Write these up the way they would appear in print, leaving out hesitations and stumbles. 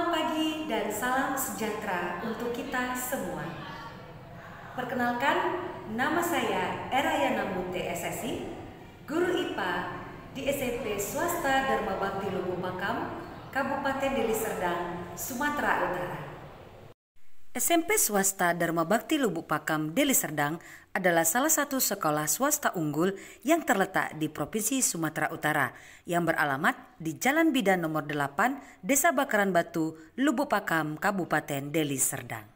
Selamat pagi dan salam sejahtera untuk kita semua. Perkenalkan, nama saya Erayana Munte SSI, guru IPA di SMP Swasta Dharma Bakti Lubuk Pakam, Kabupaten Deli Serdang, Sumatera Utara. SMP Swasta Dharma Bakti Lubuk Pakam, Deli Serdang adalah salah satu sekolah swasta unggul yang terletak di Provinsi Sumatera Utara yang beralamat di Jalan Bidan nomor 8, Desa Bakaran Batu, Lubuk Pakam, Kabupaten Deli Serdang.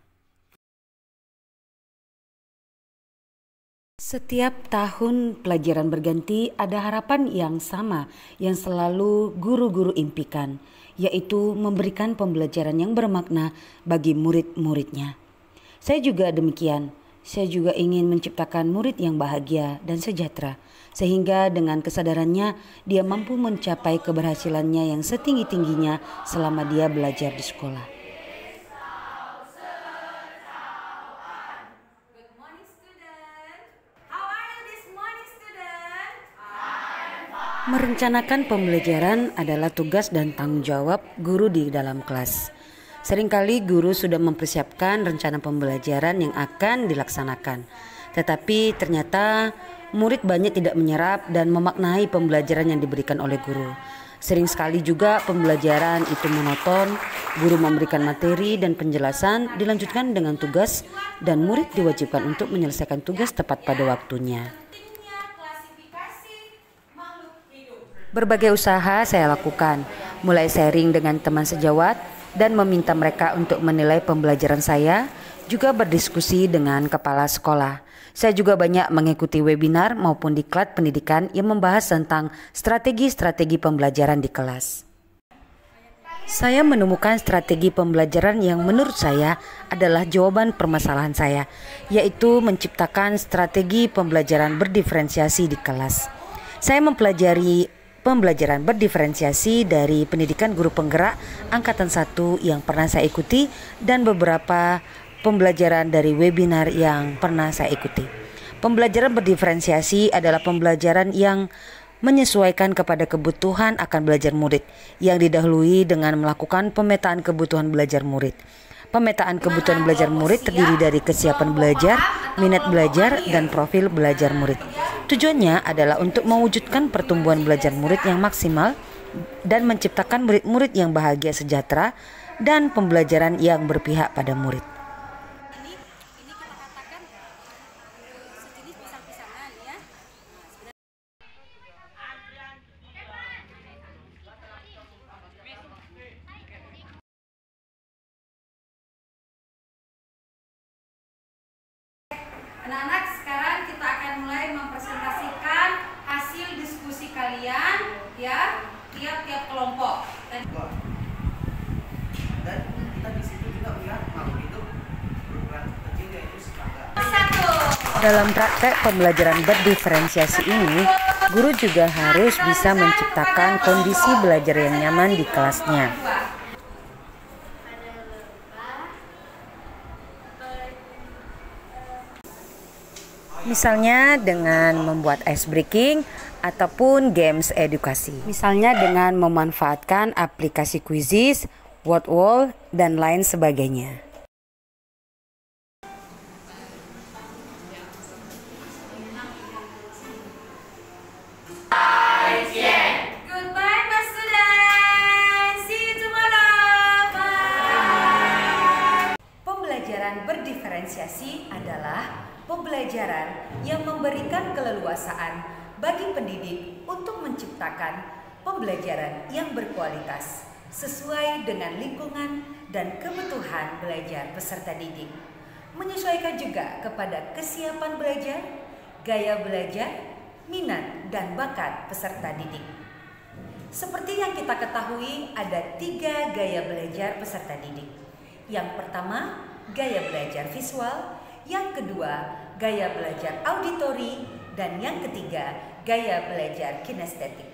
Setiap tahun pelajaran berganti ada harapan yang sama yang selalu guru-guru impikan, yaitu memberikan pembelajaran yang bermakna bagi murid-muridnya. Saya juga demikian. Saya juga ingin menciptakan murid yang bahagia dan sejahtera, sehingga dengan kesadarannya dia mampu mencapai keberhasilannya yang setinggi-tingginya selama dia belajar di sekolah. Merencanakan pembelajaran adalah tugas dan tanggung jawab guru di dalam kelas. Seringkali guru sudah mempersiapkan rencana pembelajaran yang akan dilaksanakan. Tetapi ternyata murid banyak tidak menyerap dan memaknai pembelajaran yang diberikan oleh guru. Sering sekali juga pembelajaran itu monoton, guru memberikan materi dan penjelasan dilanjutkan dengan tugas dan murid diwajibkan untuk menyelesaikan tugas tepat pada waktunya. Berbagai usaha saya lakukan, mulai sharing dengan teman sejawat dan meminta mereka untuk menilai pembelajaran saya, juga berdiskusi dengan kepala sekolah. Saya juga banyak mengikuti webinar maupun diklat pendidikan yang membahas tentang strategi-strategi pembelajaran di kelas. Saya menemukan strategi pembelajaran yang menurut saya adalah jawaban permasalahan saya, yaitu menciptakan strategi pembelajaran berdiferensiasi di kelas. Saya mempelajari pembelajaran berdiferensiasi dari pendidikan guru penggerak angkatan 1 yang pernah saya ikuti dan beberapa pembelajaran dari webinar yang pernah saya ikuti. Pembelajaran berdiferensiasi adalah pembelajaran yang menyesuaikan kepada kebutuhan akan belajar murid yang didahului dengan melakukan pemetaan kebutuhan belajar murid. Pemetaan kebutuhan belajar murid terdiri dari kesiapan belajar, minat belajar, dan profil belajar murid. Tujuannya adalah untuk mewujudkan pertumbuhan belajar murid yang maksimal dan menciptakan murid-murid yang bahagia sejahtera dan pembelajaran yang berpihak pada murid. Anak-anak, sekarang kita akan mulai mempresentasikan hasil diskusi kalian ya, tiap-tiap kelompok. Dan kita di situ juga melihat makhluk hidup berukuran kecil yaitu serangga. Dalam praktek pembelajaran berdiferensiasi ini, guru juga harus bisa menciptakan kondisi belajar yang nyaman di kelasnya. Misalnya dengan membuat ice breaking ataupun games edukasi. Misalnya dengan memanfaatkan aplikasi Quizizz, word wall, dan lain sebagainya. Goodbye, my students. See you tomorrow. Bye. Pembelajaran berdiferensiasi adalah pembelajaran yang memberikan keleluasaan bagi pendidik untuk menciptakan pembelajaran yang berkualitas sesuai dengan lingkungan dan kebutuhan belajar peserta didik. Menyesuaikan juga kepada kesiapan belajar, gaya belajar, minat dan bakat peserta didik. Seperti yang kita ketahui, ada 3 gaya belajar peserta didik. Yang pertama, gaya belajar visual. Yang kedua, gaya belajar auditori, dan yang ketiga, gaya belajar kinestetik.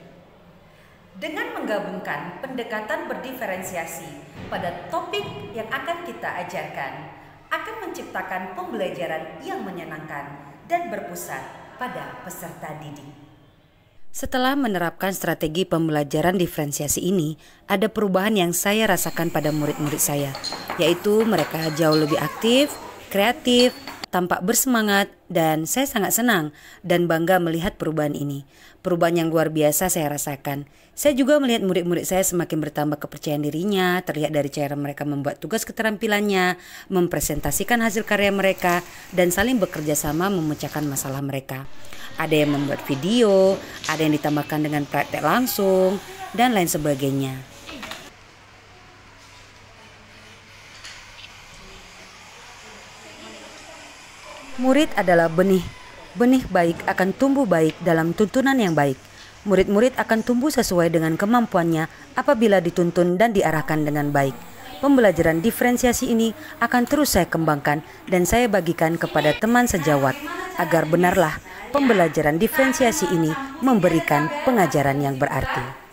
Dengan menggabungkan pendekatan berdiferensiasi pada topik yang akan kita ajarkan, akan menciptakan pembelajaran yang menyenangkan dan berpusat pada peserta didik. Setelah menerapkan strategi pembelajaran diferensiasi ini, ada perubahan yang saya rasakan pada murid-murid saya, yaitu mereka jauh lebih aktif, kreatif, tampak bersemangat, dan saya sangat senang dan bangga melihat perubahan ini. Perubahan yang luar biasa saya rasakan. Saya juga melihat murid-murid saya semakin bertambah kepercayaan dirinya, terlihat dari cara mereka membuat tugas keterampilannya, mempresentasikan hasil karya mereka, dan saling bekerja sama memecahkan masalah mereka. Ada yang membuat video, ada yang ditambahkan dengan praktek langsung, dan lain sebagainya. Murid adalah benih. Benih baik akan tumbuh baik dalam tuntunan yang baik. Murid-murid akan tumbuh sesuai dengan kemampuannya apabila dituntun dan diarahkan dengan baik. Pembelajaran diferensiasi ini akan terus saya kembangkan dan saya bagikan kepada teman sejawat agar benarlah pembelajaran diferensiasi ini memberikan pengajaran yang berarti.